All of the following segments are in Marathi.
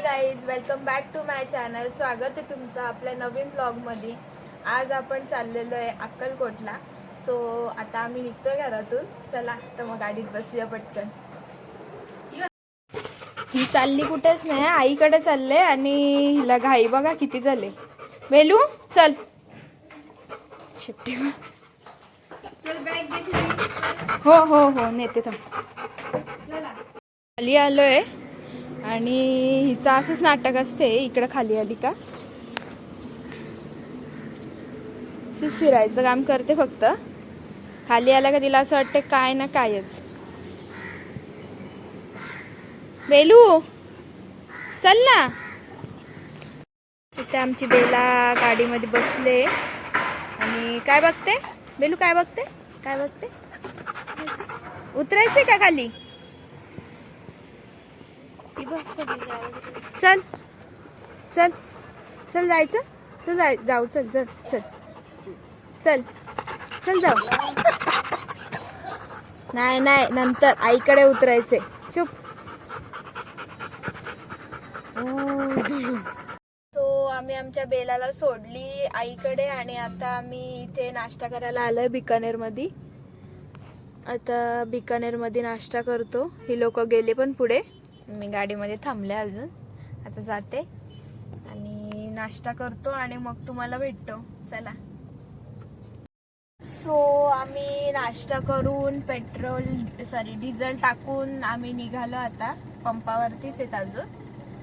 Guys, welcome back to my channel. स्वागत आहे तुमचं आपल्या नवीन ब्लॉगमध्ये. आज आपण चाललेलो आहे अक्कलकोटला. सो आता आम्ही निघतोय घरातून. चला तर मग गाडीत बसूया पटकन. ही चालली कुठेच नाही, आईकडे चालले आणि हिला घाई बघा किती झाले. वेलू चल शिफ्टी. हो हो हो नेते थांब. खाली आलोय आणि हिचं असंच नाटक असते. इकडं खाली आली का फिरायचं काम करते. फक्त खाली आला का तिला असं वाटतं काय ना कायच. बेलू चल ना. इथे आमची बेला गाडीमध्ये बसले आणि काय बघते. बेलू काय बघते काय बघते. उतरायचंय का खाली. चल चल चल जायचं. चल जाऊ. चल चल चल चल चल जाऊ. नाही नाही नंतर आईकडे उतरायचे. चुप. तो आम्ही आमच्या बेलाला सोडली आईकडे आणि आता आम्ही इथे नाश्ता करायला आलोय बिकानेर मध्ये. आता बिकानेर मध्ये नाश्ता करतो. ही लोक गेले पण पुढे. मी गाडीमध्ये थांबले अजून. आता जाते आणि नाश्ता करतो आणि मग तुम्हाला भेटतो. चला. सो आम्ही नाश्ता करून डिझेल टाकून आम्ही निघालो. आता पंपावरतीच आहेत अजून.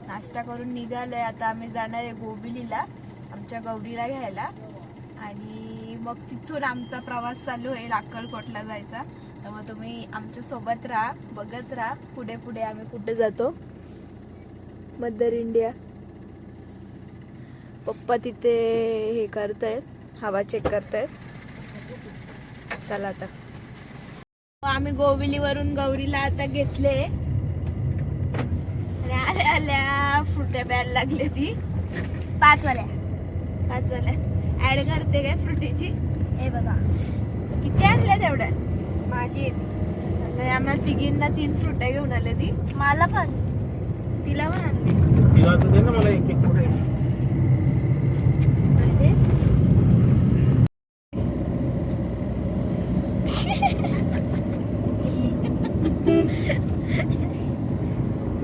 नाश्ता करून निघालोय. आता आम्ही जाणार आहे गोबिलीला आमच्या गौरीला घ्यायला आणि मग तिथून आमचा प्रवास चालू होईल अक्कलकोटला जायचा. तर मग तुम्ही आमच्या सोबत राहा, बघत राहा पुढे पुढे आम्ही कुठे जातो. Mother India. पप्पा तिथे हे करतायत, हवा चेक करतायत. चला आता. आम्ही गोबिलीवरून गौरीला आता घेतले आणि आल्या आल्या फ्रुट्या प्यायला लागले. ती पाचवाल्या ऍड करते काय फ्रुटीची. हे बघा किती आणल्या तेवढ्या. माझी आम्हाला तिघींना 3 फ्रुट्या घेऊन आले. ती मला पण तिला पण आणले. तिला तर दे ना मला एक एक फ्रुट.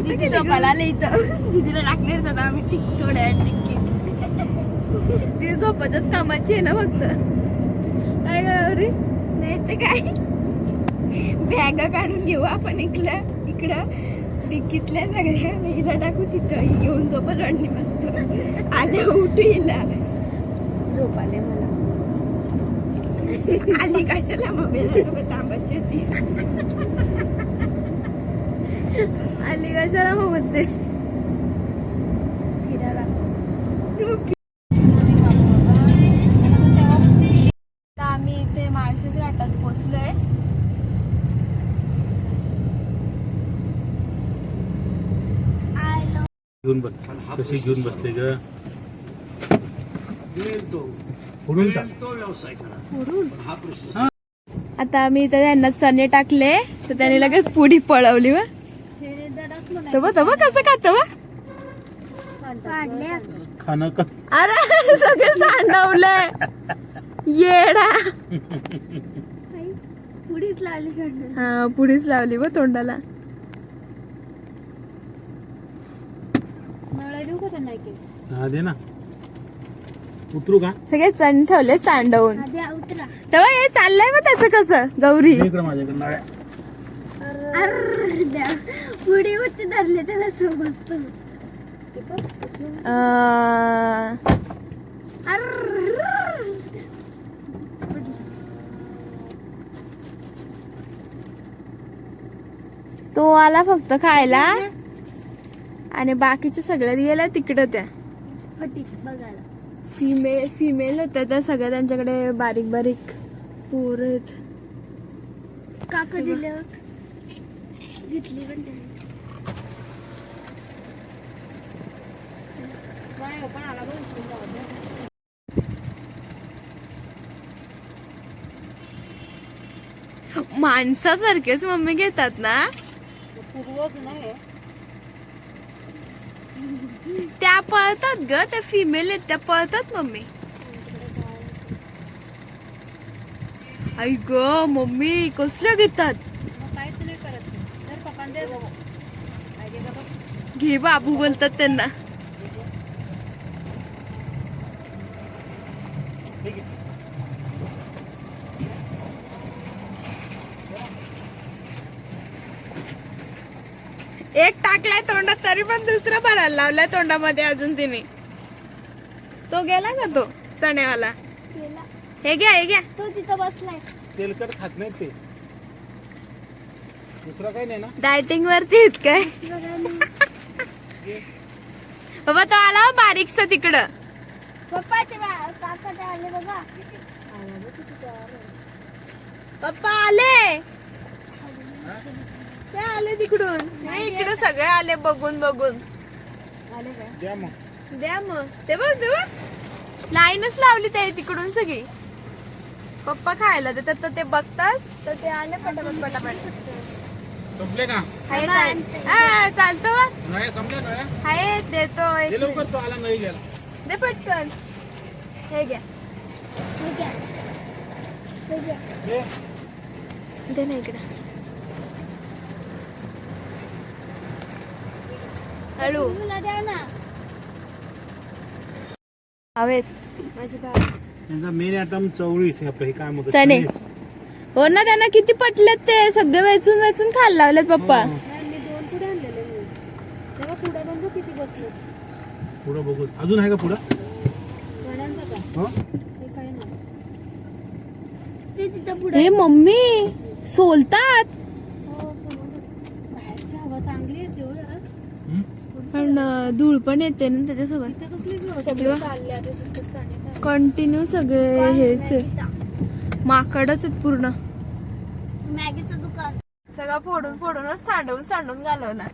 दीदी झोपायला आले इथं. दीदीला टाकले होतं आम्ही थोड्या टिक्कीत. ती झोपतच कामाची आहे ना फक्त. काय गौरी नाही तर काय. बॅग काढून घेऊ आपण इकडं डिक्कीतल्या सगळ्या. हिला टाकू तिथं. ही घेऊन झोपत रडणी मस्त. आले उठू हिला. झोप आले मला. आली कशाला मोबाईल थांबायची होती. आली कशाला मग म्हणते फिरायला. आम्ही इथे माळशेज घाटात पोचलोय. घेऊन बघ कशी घेऊन बसले ग. आता आम्ही इथे त्यांना चणे टाकले तर त्याने लगेच पुढी पळवली. व तब कसं खात खाणं का. अरे सगळे सांडवले येडा. पुढीच लावली. हा पुढीच लावली व तोंडाला. हा दे ना. उतरू का. सगळे चण ठेवले सांडवून. तेव्हा हे चाललंय मग त्याचं कसं. गौरी इकडे माझ्याकडे नाळ्या. पुढे होते धरले त्याला सोबत. तो आला फक्त खायला आणि बाकीच्या सगळ्यात गेल्या तिकडं. त्या बघायला फिमेल होत्या त्या सगळ्या. त्यांच्याकडे बारीक बारीक पोर आहेत. काका दिले घेतली पण माणसासारखेच मम्मी घेतात ना. त्या पळतात ग, त्या फिमेल आहेत त्या पळतात मम्मी. आई ग मम्मी कसल्या घेतात. काहीच नाही करत तर पप्पांना दे बघ. पाहिजे का बघ. घे बाबू बोलतात त्यांना. ठीक आहे. एक टाकलाय तोंडात तरी पण दुसरा भरायला लावलाय तोंडामध्ये अजून तिने. तो गेला का तो चण्यावाला. हे घ्या हे घ्या. तो तिथं बसलाय. तेलकट खात नाहीत ते. दुसरा काही नाही ना. डायटिंग वरती आहेत काय बाबा. तो आला हो बारीकसा तिकडं. पप्पा ते काका ते आले बघा. पप्पा आले. ते आले तिकडून. नाही इकडे सगळे आले बघून बघून. आले का. द्या मग. द्या मग. ते बघ ते बघ लाईनच लावली ते तिकडून सगळी. पप्पा खायला देतात तर ते बघतात तर ते आले पटापट पटापट. संपले का. हाय काय हा चालतो बा. नाही संपले ना. हाय देतो दे लवकर तो आला नाही गेला. दे पटकन. हे घ्या ठीक आहे. ठीक आहे. दे. दे ना इकडे. हळू तुला द्या ना. हवेत माझी भाव. यांचा मेन आयटम चवळी हे काय म्हणतात चणे. चणेच. हो ना त्यांना किती पटलेत ते सगळे वेचून वेचून खायला लावलेत पप्पा. हो. नाही, मी 2 पुढे आणलेले मी. तेव्हा पुढे बंधू किती बसले. पुढं बघू. अजून आहे का पुढं. गण्यांचं का. हो. ते काय नाही. ते तिथं पुढे. हे मम्मी सोलतात. हो समोर. बाहेरची हवा चांगली येते हो जरा. हं? पण धूळ पण येते ना त्याच्यासोबत. तिथं कसली गं? सगळं चालले आता तिथं चणे खायला. कंटिन्यू सगळे हेच आहे. माकडच आहेत पूर्ण. मॅगीचं दुकान. सगळं फोडून फोडूनच सांडून सांडून घालवला.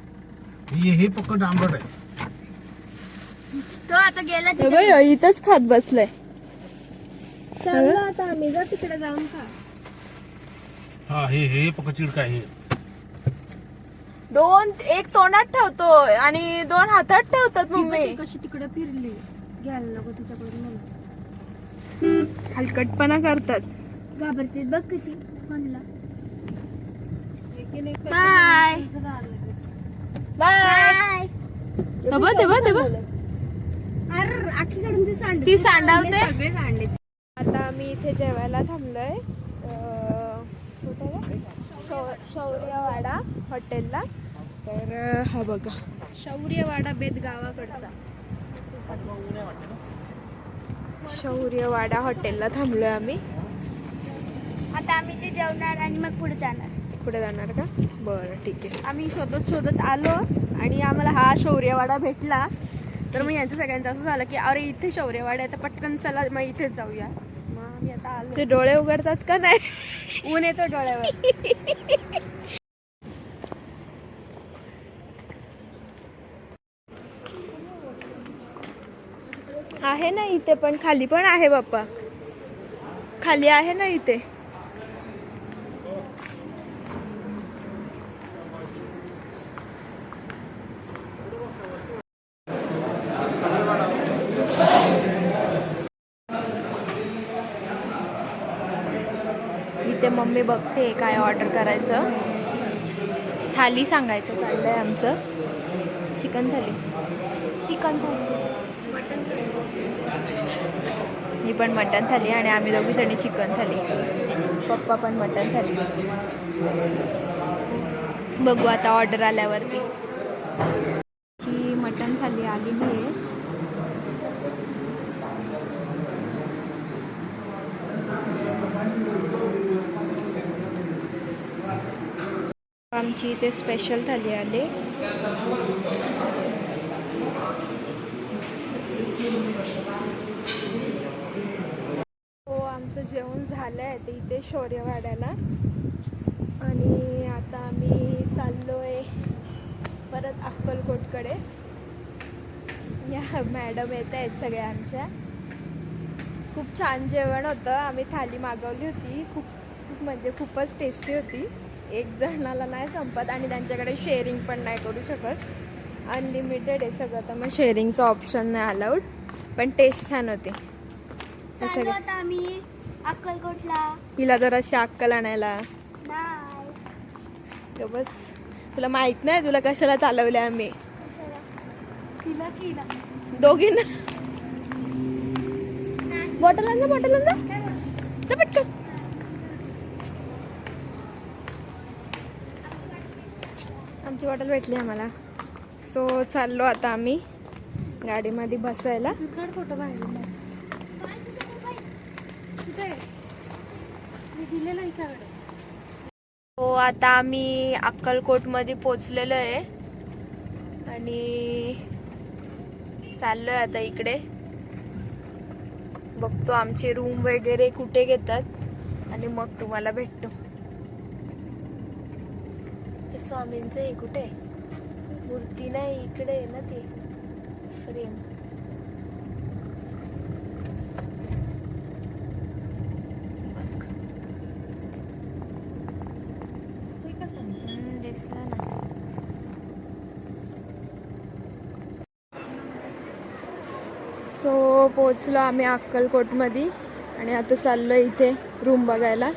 हे पक्क डांबट आहे. तो आता गेला हे बघ, इथंच खात बसलाय. चाललो आता आम्ही जा तिकडे जाऊन खा. हा हे पक्क चिडका आहे. दोन एक तोंडात ठेवतो आणि 2 हातात ठेवतात मम्मी. कशी तिकडे फिरली. घ्यायला नको तुझ्याकडून मला. हलकटपणा करतात. घाबरते बघ किती म्हणला. Bye bye. ते बघ अरे आखी काढून ती सांड. ती सांडावते. सगळे सांडले. आता आम्ही इथे जेवायला थांबलोय कुठे ग? शौर्यवाडा हॉटेलला. तर हा बघा शौर्यवाडा बेद गावाकडचा. शौर्यवाडा हॉटेलला थांबलोय आम्ही. आता आम्ही ते जेवणार आणि मग पुढे जाणार. पुढे जाणार का. बरं ठीक आहे. आम्ही शोधत शोधत आलो आणि आम्हाला हा शौर्यवाडा भेटला. तर मग यांचं सगळ्यांचं असं झालं की अरे इथे शौर्यवाडा आहे तर पटकन चला मग इथेच जाऊया. मग आम्ही आता आलो. ते डोळे उघडतात का नाही. ऊन येतो डोळ्यावर. आहे ना इथे पण खाली पण आहे बाप्पा. खाली आहे ना इथे. इथे मम्मी बघते काय ऑर्डर करायचं. थाली सांगायचं चाललंय आमचं. चिकन थाली. चिकन थाली. मी पण मटन थाली आणि आम्ही दोघी जणी चिकन थाली. पप्पा पण मटन थाली. बघू आता ऑर्डर आल्यावरती. मटन थाली आलेली आहे. आमची इथे स्पेशल थाली आली. हो आमचं जेवण झालं आहे ते इथे शौर्यवाड्याला. आणि आता आम्ही चाललोय परत अक्कलकोटकडे. या मॅडम येत आहेत सगळ्या आमच्या. खूप छान जेवण होतं. आम्ही थाली मागवली होती. खूप म्हणजे खूपच टेस्टी होती. एक जणाला नाही संपत आणि त्यांच्याकडे शेअरिंग पण नाही करू शकत. अनलिमिटेड आहे सगळं, तर मग शेअरिंगचं ऑप्शन नाही अलाउड, पण टेस्ट छान होते. हे चाललो सगळं आता आम्ही अक्कलकोटला. हिला जरा अक्कल आणायला. नाही ग बस, तुला माहित नाही तुला कशाला चालवले आम्ही तिला केला दोघींना. बॉटल आणजा, बॉटल आणजा, जा पटकन. आमची बॉटल भेटली आम्हाला. सो चाललो आता आम्ही गाडीमध्ये बसायला. फोटो बाहेर मी दिलेला हिच्याकडे. हो, आता आम्ही अक्कलकोटमध्ये पोचलेलो आहे आणि चाललोय आता इकडे. बघतो आमचे रूम वगैरे कुठे घेतात आणि मग तुम्हाला भेटतो. हे स्वामींचं हे कुठे आहे? मूर्ती नाही, इकडे आहे ना ती फ्रेम. दिसलं ना. सो पोचलो आम्ही अक्कलकोटमध्ये आणि आता चाललो इथे रूम बघायला.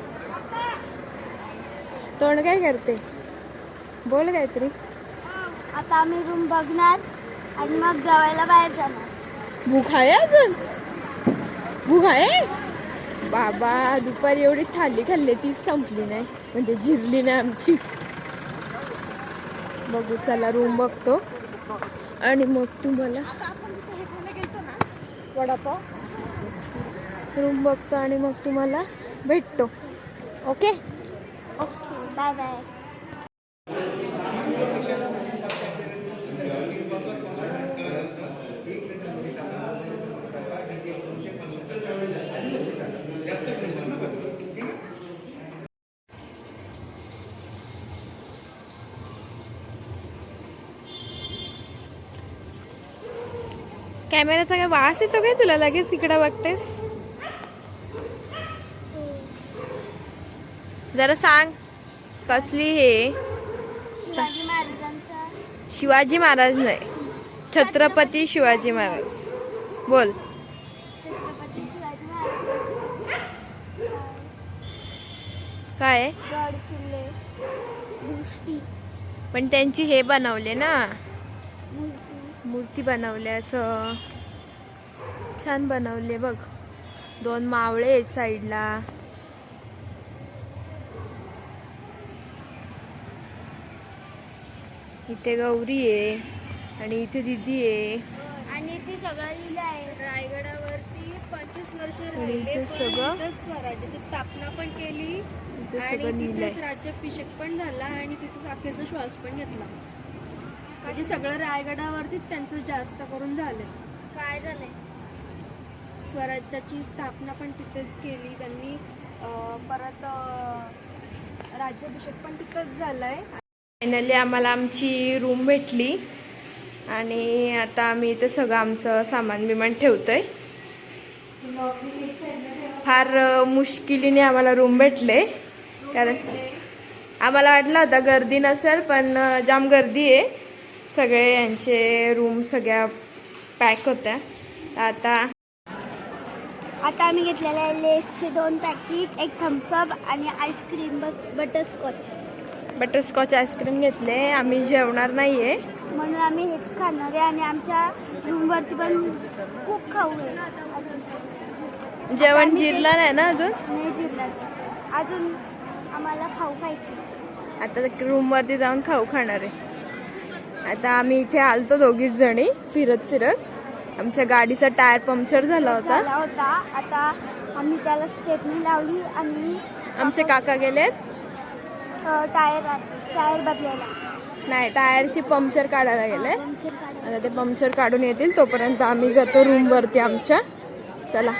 तोंड काय करते? बोल काहीतरी. आता आम्ही रूम बघणार आणि मग जेवायला बाहेर जाणार. भूक आहे अजून? भूक आहे बाबा. दुपारी एवढी थाली खाल्ली तीच संपली नाही, म्हणजे जिरली नाही आमची. बघू, चला रूम बघतो आणि मग तुम्हाला वडापाव रूम बघतो आणि मग तुम्हाला भेटतो. Okay okay, bye bye. कॅमेराचा काय वास येतो काय तुला? लगेच इकडं बघतेस. जरा सांग कसली हे? शिवाजी महाराजांचा. शिवाजी महाराज नाही, छत्रपती शिवाजी महाराज. बोल. छत्रपती शिवाजी महाराज. काय आहे? गड किल्ले, दृष्टी, पण त्यांची हे बनवले ना, मूर्ती. मूर्ती बनवले, असं छान बनवले बघ. 2 मावळे आहेत साईडला. इथे गौरी आहे आणि इथे दीदी आहे आणि ते सगळं लिहिलं आहे. रायगडावरती 25 वर्ष आणि राहिले, इथे पण सगळं इथंच स्वराज्याची स्थापना पण केली इथे आणि सगळं लिहिलंय. तिथेच राज्याभिषेक पण झाला आणि तिथेच अखेरचा श्वास पण घेतला. म्हणजे सगळं रायगडावरतीच त्यांचं जास्त करून झालं. काय झालंय? स्वराज्याची स्थापना पण तिथेच केली त्यांनी. परत राज्याभिषेक पण तिथेच झालाय. फायनली आम्हाला आमची रूम भेटली आणि आता आम्ही इथे सगळं आमचं सामान बिमान ठेवतोय. फार मुश्किलीने आम्हाला रूम भेटले, कारण आम्हाला वाटलं होतं गर्दी नसेल, पण जाम गर्दी आहे. सगळे यांचे रूम सगळ्या पॅक होत्या. आता आम्ही घेतलेले आहे लेसचे 2 पॅकेट, एक थम्सअप आणि आईस्क्रीम बटरस्कॉच आईस्क्रीम घेतले. आम्ही जेवणार नाहीये म्हणून आम्ही हेच खाणार आहे. आणि आमच्या रूमवरती पण खूप खाऊ आहे. जेवण जिरलं नाही ना अजून? नाही जिरलं अजून, आम्हाला खाऊ खायचे. आता रूमवरती जाऊन खाऊ खाणार आहे. आता आम्ही इथे आलतो 2घीच जणी फिरत. आमच्या गाडीचा टायर पंक्चर झाला होता. आता आम्ही त्याला स्टेपनी लावली आणि आमचे काका गेलेत टायर बदलायला. नाही, टायरची पंक्चर काढायला गेले. आता ते पंक्चर काढून येतील, तोपर्यंत आम्ही जातो रूमवरती आमच्या. चला.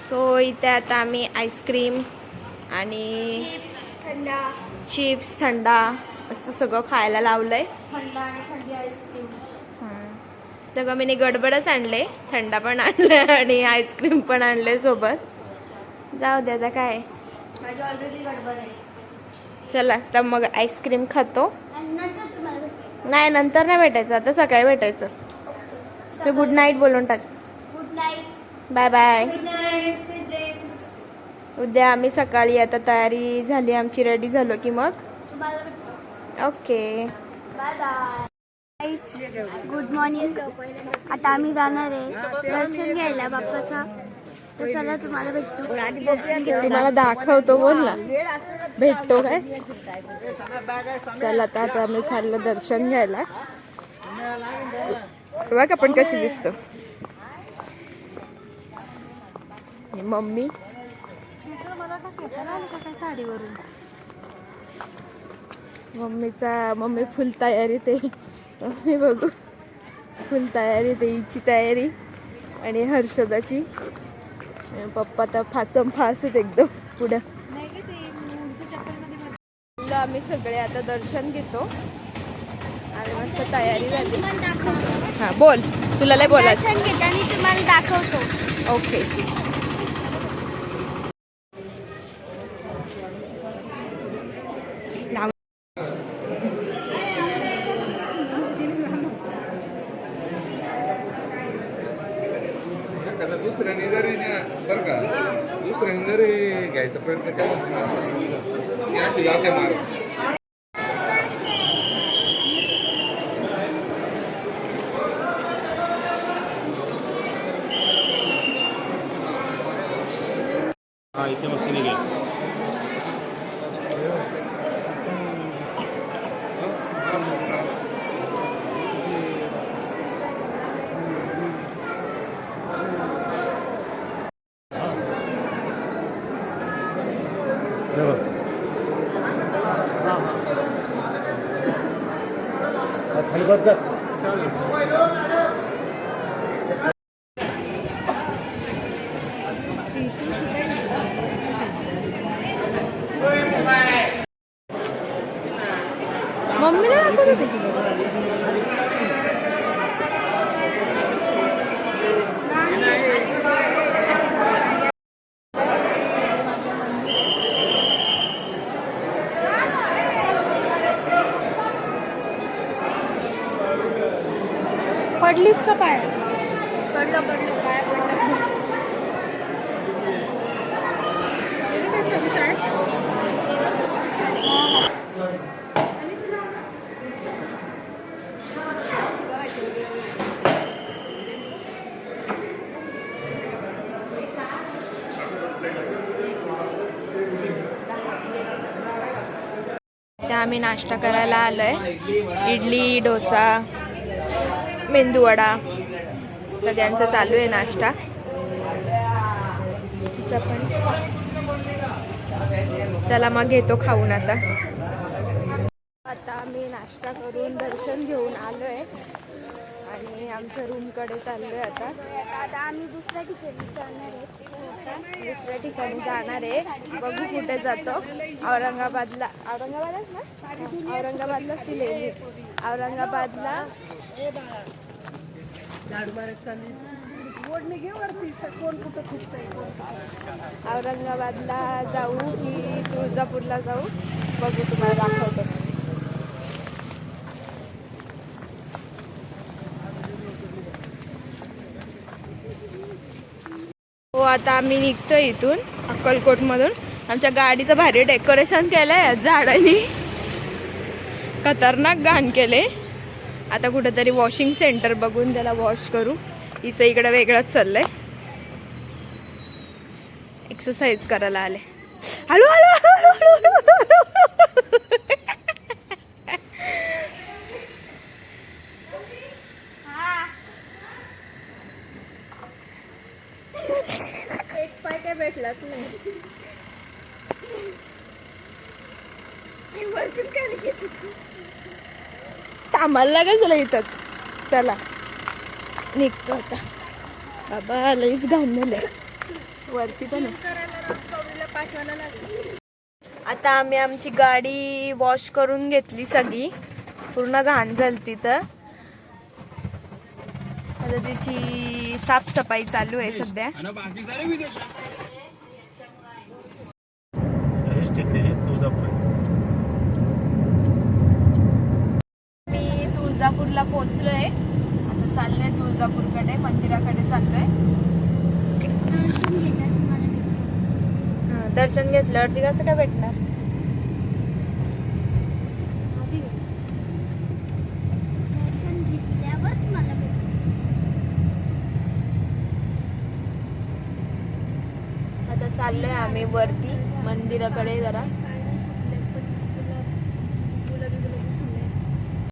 सो इथे आता आम्ही आईस्क्रीम आणि चिप्स, थंडा असं सगळं खायला लावलंय. थंडा आणि थंडी आईस्क्रीम सगळं मी गडबडच आणले. थंडा पण आणलाय आणि आईस्क्रीम पण आणले सोबत. जाऊ द्या आता काय, माझी ऑलरेडी गडबड आहे. चला तर मग आईस्क्रीम खातो. आणि नंतर तुम्हाला नाही नंतर नाही भेटायचं, आता सकाळी भेटायचं. सो गुड नाईट बोलून टाक. Good night. Bye bye. Good night. उद्या आम्ही सकाळी आता तयारी झाली आमची, रेडी झालो की मग okay bye bye. Good morning. आता आम्ही जाणार आहे दर्शन घ्यायला बाप्पाचा. तर चला तुम्हाला भेटतो. तुम्हाला दाखवतो, बोल ना. भेटतो काय? चला आता आम्ही चाललो दर्शन घ्यायला. बघ आपण कशी दिसतो. मम्मी साडीवरून मम्मी फुल तयारीत आहे. मम्मी बघू फुल तयारीत आहे. हिची तयारी आणि हर्षदाची. पप्पा तर फासम फास आहेत एकदम पुढं. आम्ही सगळे आता दर्शन घेतो आणि मस्त तयारी झाली. हा बोल, तुला लय बोलायचं. दर्शन घेते आणि तुम्हाला दाखवतो. ओके. दुसऱ्याने जरी बरं का, दुसऱ्याने जरी घ्यायचा प्रयत्न केला की अशी लाथे मार. हा इथे मस्त निघेल. खाली बस कर. मम्मीला दाखवत होती. पडलीस का पाय? पडलं पाय पडलं. त्या आम्ही नाश्ता करायला आलोय. इडली, डोसा, मेंदूवडा सगळ्यांचं चालू आहे नाश्ता. चला मग घेतो खाऊन. आता आम्ही नाश्ता करून दर्शन घेऊन आलोय आणि आमच्या रूमकडे चाललोय. आता आम्ही दुसऱ्या ठिकाणी जाणार आहे. दुसऱ्या ठिकाणी जाणार आहे. बघू कुठे जातो. औरंगाबादलाच ना? औरंगाबादलाच दिले. औरंगाबादला औरंगाबादला जाऊ की तुळजापूरला जाऊ, बघू, तुम्हाला दाखवतो. हो आता आम्ही निघतोय इथून अक्कलकोट मधून. आमच्या गाडीचं भारी डेकोरेशन केलंय झाडांनी, खतरनाक घाण केले. आता कुठेतरी वॉशिंग सेंटर बघून त्याला वॉश करू. हिचं इकडे वेगळंच चाललंय. एक्सरसाइज करायला आले. हळू हळू हळू हळू एक पाय काय भेटलाच नाही. थांबायला लागेल तुला इथंच. चला निघतो आता. बाबा लईच घाणलंय वरती पण. आता आम्ही आमची गाडी वॉश करून घेतली सगळी, पूर्ण घाण झालती. तर आता तिची साफसफाई चालू आहे सध्या. हेच टेकडी, हेच तुळजापूर आहे. मी पोहोचलोय. आता चाललोय तुळजापूरकडे, मंदिराकडे चाललोय. दर्शन घेतल्यावरती कसं काय भेटणार? आता चाललोय आम्ही वरती मंदिराकडे जरा.